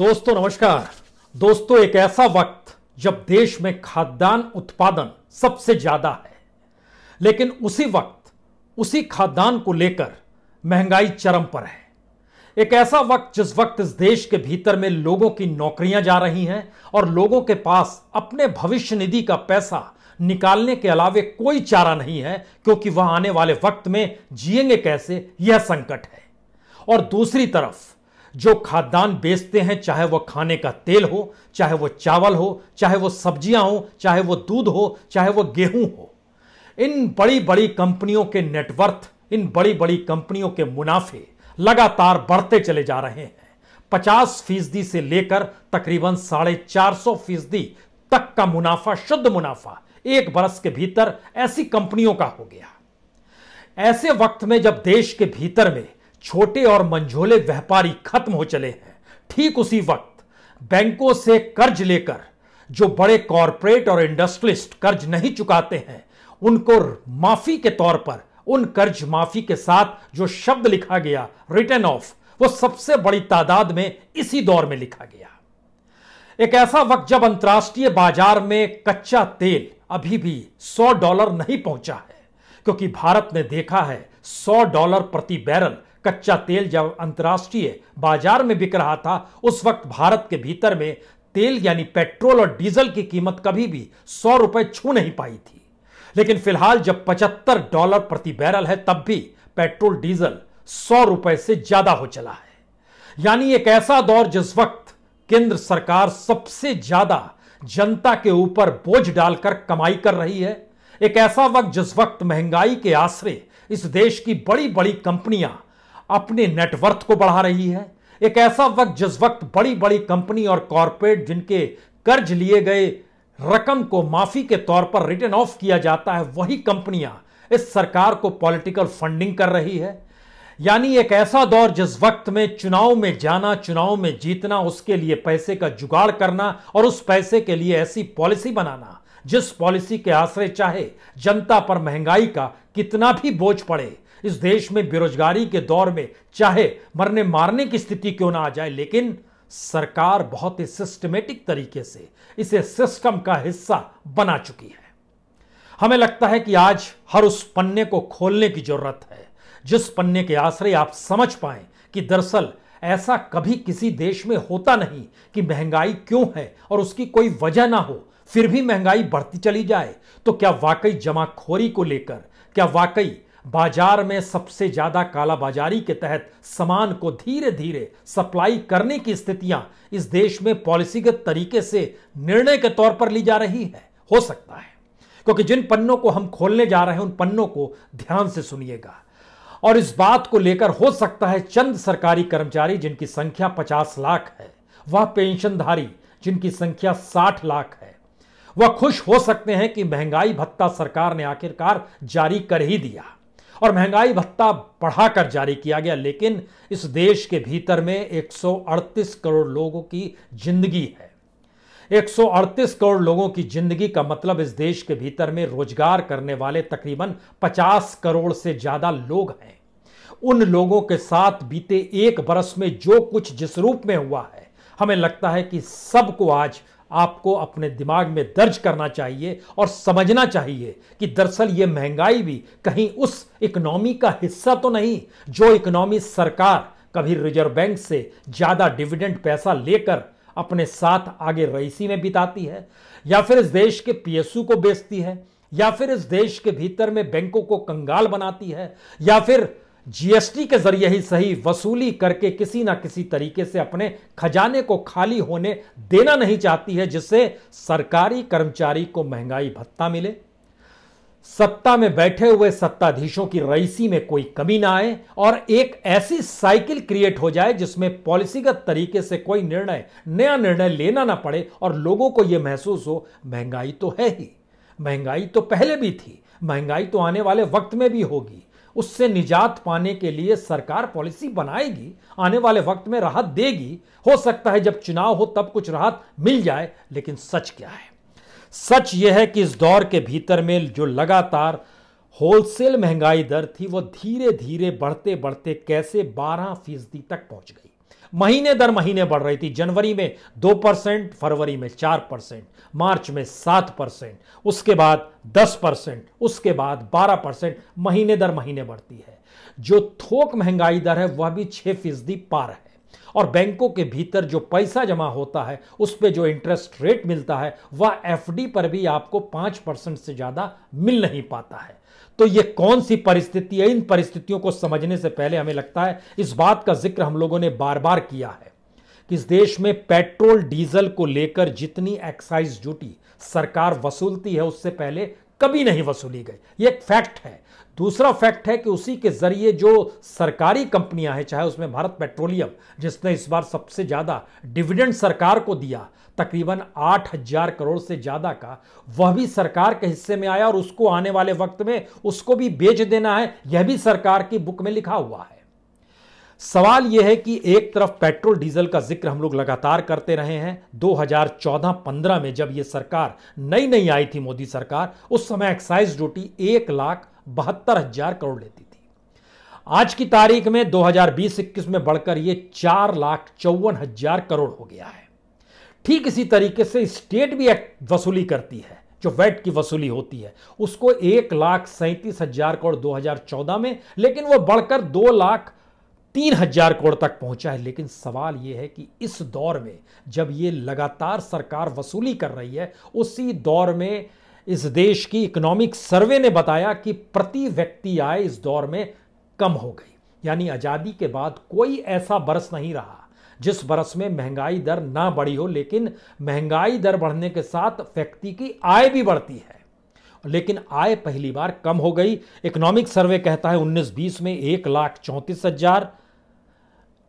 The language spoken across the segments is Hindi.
दोस्तों नमस्कार। दोस्तों, एक ऐसा वक्त जब देश में खाद्यान्न उत्पादन सबसे ज्यादा है, लेकिन उसी वक्त उसी खाद्यान्न को लेकर महंगाई चरम पर है। एक ऐसा वक्त जिस वक्त इस देश के भीतर में लोगों की नौकरियां जा रही हैं और लोगों के पास अपने भविष्य निधि का पैसा निकालने के अलावे कोई चारा नहीं है, क्योंकि वह आने वाले वक्त में जिएंगे कैसे, यह संकट है। और दूसरी तरफ जो खाद्यान्न बेचते हैं, चाहे वह खाने का तेल हो, चाहे वह चावल हो, चाहे वह सब्जियां हो, चाहे वह दूध हो, चाहे वह गेहूं हो, इन बड़ी बड़ी कंपनियों के नेटवर्थ, इन बड़ी बड़ी कंपनियों के मुनाफे लगातार बढ़ते चले जा रहे हैं। 50% से लेकर तकरीबन 450% तक का मुनाफा, शुद्ध मुनाफा एक बरस के भीतर ऐसी कंपनियों का हो गया। ऐसे वक्त में जब देश के भीतर में छोटे और मंझोले व्यापारी खत्म हो चले हैं, ठीक उसी वक्त बैंकों से कर्ज लेकर जो बड़े कॉरपोरेट और इंडस्ट्रियलिस्ट कर्ज नहीं चुकाते हैं, उनको माफी के तौर पर उन कर्ज माफी के साथ जो शब्द लिखा गया रिटर्न ऑफ, वो सबसे बड़ी तादाद में इसी दौर में लिखा गया। एक ऐसा वक्त जब अंतर्राष्ट्रीय बाजार में कच्चा तेल अभी भी $100 नहीं पहुंचा है, क्योंकि भारत ने देखा है $100 प्रति बैरल कच्चा तेल जब अंतर्राष्ट्रीय बाजार में बिक रहा था, उस वक्त भारत के भीतर में तेल यानी पेट्रोल और डीजल की कीमत कभी भी ₹100 छू नहीं पाई थी। लेकिन फिलहाल जब $75 प्रति बैरल है, तब भी पेट्रोल डीजल ₹100 से ज्यादा हो चला है। यानी एक ऐसा दौर जिस वक्त केंद्र सरकार सबसे ज्यादा जनता के ऊपर बोझ डालकर कमाई कर रही है। एक ऐसा वक्त जिस वक्त महंगाई के आसरे इस देश की बड़ी बड़ी कंपनियां अपने नेटवर्थ को बढ़ा रही है। एक ऐसा वक्त जिस वक्त बड़ी बड़ी कंपनी और कॉरपोरेट जिनके कर्ज लिए गए रकम को माफी के तौर पर रिटर्न ऑफ किया जाता है, वही कंपनियां इस सरकार को पॉलिटिकल फंडिंग कर रही है। यानी एक ऐसा दौर जिस वक्त में चुनाव में जाना, चुनाव में जीतना, उसके लिए पैसे का जुगाड़ करना और उस पैसे के लिए ऐसी पॉलिसी बनाना जिस पॉलिसी के आश्रय चाहे जनता पर महंगाई का कितना भी बोझ पड़े, इस देश में बेरोजगारी के दौर में चाहे मरने मारने की स्थिति क्यों ना आ जाए, लेकिन सरकार बहुत ही सिस्टमेटिक तरीके से इसे सिस्टम का हिस्सा बना चुकी है। हमें लगता है कि आज हर उस पन्ने को खोलने की जरूरत है जिस पन्ने के आश्रय आप समझ पाएं कि दरअसल ऐसा कभी किसी देश में होता नहीं कि महंगाई क्यों है और उसकी कोई वजह ना हो, फिर भी महंगाई बढ़ती चली जाए। तो क्या वाकई जमाखोरी को लेकर, क्या वाकई बाजार में सबसे ज्यादा कालाबाजारी के तहत सामान को धीरे धीरे सप्लाई करने की स्थितियां इस देश में पॉलिसीगत तरीके से निर्णय के तौर पर ली जा रही है? हो सकता है, क्योंकि जिन पन्नों को हम खोलने जा रहे हैं उन पन्नों को ध्यान से सुनिएगा। और इस बात को लेकर हो सकता है चंद सरकारी कर्मचारी जिनकी संख्या 50 लाख है, वह पेंशनधारी जिनकी संख्या 60 लाख है, वह खुश हो सकते हैं कि महंगाई भत्ता सरकार ने आखिरकार जारी कर ही दिया और महंगाई भत्ता बढ़ाकर जारी किया गया। लेकिन इस देश के भीतर में 138 करोड़ लोगों की जिंदगी है। 138 करोड़ लोगों की जिंदगी का मतलब इस देश के भीतर में रोजगार करने वाले तकरीबन 50 करोड़ से ज्यादा लोग हैं। उन लोगों के साथ बीते एक बरस में जो कुछ जिस रूप में हुआ है, हमें लगता है कि सबको आज आपको अपने दिमाग में दर्ज करना चाहिए और समझना चाहिए कि दरअसल यह महंगाई भी कहीं उस इकोनॉमी का हिस्सा तो नहीं जो इकोनॉमी सरकार कभी रिजर्व बैंक से ज्यादा डिविडेंड पैसा लेकर अपने साथ आगे रईसी में बिताती है, या फिर इस देश के पीएसयू को बेचती है, या फिर इस देश के भीतर में बैंकों को कंगाल बनाती है, या फिर जीएसटी के जरिए ही सही वसूली करके किसी ना किसी तरीके से अपने खजाने को खाली होने देना नहीं चाहती है, जिससे सरकारी कर्मचारी को महंगाई भत्ता मिले, सत्ता में बैठे हुए सत्ताधीशों की रईसी में कोई कमी ना आए और एक ऐसी साइकिल क्रिएट हो जाए जिसमें पॉलिसीगत तरीके से कोई नया निर्णय लेना ना पड़े और लोगों को यह महसूस हो महंगाई तो है ही, महंगाई तो पहले भी थी, महंगाई तो आने वाले वक्त में भी होगी। उससे निजात पाने के लिए सरकार पॉलिसी बनाएगी, आने वाले वक्त में राहत देगी। हो सकता है जब चुनाव हो तब कुछ राहत मिल जाए, लेकिन सच क्या है? सच यह है कि इस दौर के भीतर में जो लगातार होलसेल महंगाई दर थी, वो धीरे धीरे बढ़ते बढ़ते कैसे 12% तक पहुंच गई। महीने दर महीने बढ़ रही थी। जनवरी में 2%, फरवरी में 4%, मार्च में 7%, उसके बाद 10%, उसके बाद 12%, महीने दर महीने बढ़ती है। जो थोक महंगाई दर है वह भी 6% पार है। और बैंकों के भीतर जो पैसा जमा होता है उस पर जो इंटरेस्ट रेट मिलता है वह एफडी पर भी आपको 5% से ज्यादा मिल नहीं पाता है। तो ये कौन सी परिस्थिति है? इन परिस्थितियों को समझने से पहले हमें लगता है इस बात का जिक्र हम लोगों ने बार बार किया है कि इस देश में पेट्रोल डीजल को लेकर जितनी एक्साइज ड्यूटी सरकार वसूलती है उससे पहले कभी नहीं वसूली गई। ये एक फैक्ट है। दूसरा फैक्ट है कि उसी के जरिए जो सरकारी कंपनियां हैं, चाहे उसमें भारत पेट्रोलियम जिसने इस बार सबसे ज्यादा डिविडेंड सरकार को दिया, तकरीबन 8,000 करोड़ से ज्यादा का, वह भी सरकार के हिस्से में आया और उसको आने वाले वक्त में उसको भी बेच देना है, यह भी सरकार की बुक में लिखा हुआ है। सवाल यह है कि एक तरफ पेट्रोल डीजल का जिक्र हम लोग लगातार करते रहे हैं। 2014-15 में जब यह सरकार नई नई आई थी, मोदी सरकार, उस समय एक्साइज ड्यूटी 1,72,000 करोड़ लेती थी। आज की तारीख में 2020-21 में बढ़कर यह 4,54,000 करोड़ हो गया है। ठीक इसी तरीके से स्टेट भी वसूली करती है, जो वैट की वसूली होती है, उसको 1,37,000 करोड़ 2014 में, लेकिन वह बढ़कर 2,03,000 करोड़ तक पहुंचा है। लेकिन सवाल यह है कि इस दौर में जब यह लगातार सरकार वसूली कर रही है, उसी दौर में इस देश की इकोनॉमिक सर्वे ने बताया कि प्रति व्यक्ति आय इस दौर में कम हो गई। यानी आजादी के बाद कोई ऐसा बरस नहीं रहा जिस बरस में महंगाई दर ना बढ़ी हो, लेकिन महंगाई दर बढ़ने के साथ व्यक्ति की आय भी बढ़ती है। लेकिन आय पहली बार कम हो गई। इकोनॉमिक सर्वे कहता है 19-20 में 1,34,000,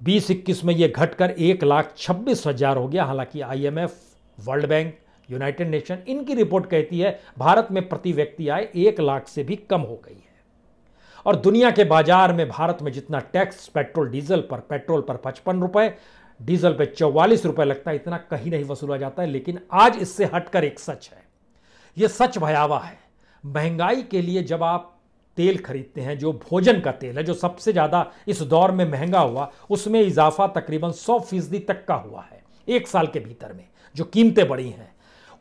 20-21 में यह घटकर 1,26,000 हो गया। हालांकि IMF, world bank, United nation, इनकी रिपोर्ट कहती है भारत में प्रति व्यक्ति आय 1 लाख से भी कम हो गई है। और दुनिया के बाजार में भारत में जितना टैक्स पेट्रोल पर 55 रुपए, डीजल पे 44 रुपए लगता है, इतना कहीं नहीं वसूला जाता है। लेकिन आज इससे हटकर एक सच है, यह सच भयावह है। महंगाई के लिए जब आप तेल खरीदते हैं, जो भोजन का तेल है, जो सबसे ज्यादा इस दौर में महंगा हुआ, उसमें इजाफा तकरीबन 100% तक का हुआ है एक साल के भीतर में। जो कीमतें बढ़ी हैं,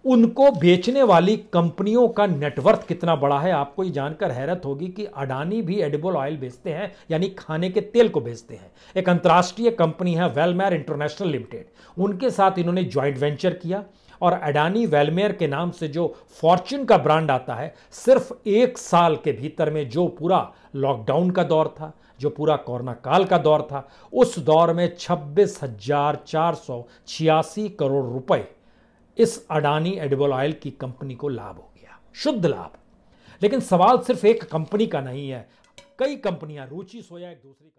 उनको बेचने वाली कंपनियों का नेटवर्थ कितना बड़ा है, आपको ये जानकर हैरत होगी कि अडानी भी एडिबल ऑयल बेचते हैं, यानी खाने के तेल को बेचते हैं। एक अंतर्राष्ट्रीय कंपनी है वेलमेयर इंटरनेशनल लिमिटेड, उनके साथ इन्होंने ज्वाइंट वेंचर किया और अडानी वेलमेयर के नाम से जो फॉर्च्यून का ब्रांड आता है, सिर्फ एक साल के भीतर में, जो पूरा लॉकडाउन का दौर था, जो पूरा कोरोना काल का दौर था, उस दौर में 26,486 करोड़ रुपए इस अडानी एडिबल ऑयल की कंपनी को लाभ हो गया, शुद्ध लाभ। लेकिन सवाल सिर्फ एक कंपनी का नहीं है, कई कंपनियां, रुचि सोया एक दूसरी कंपनी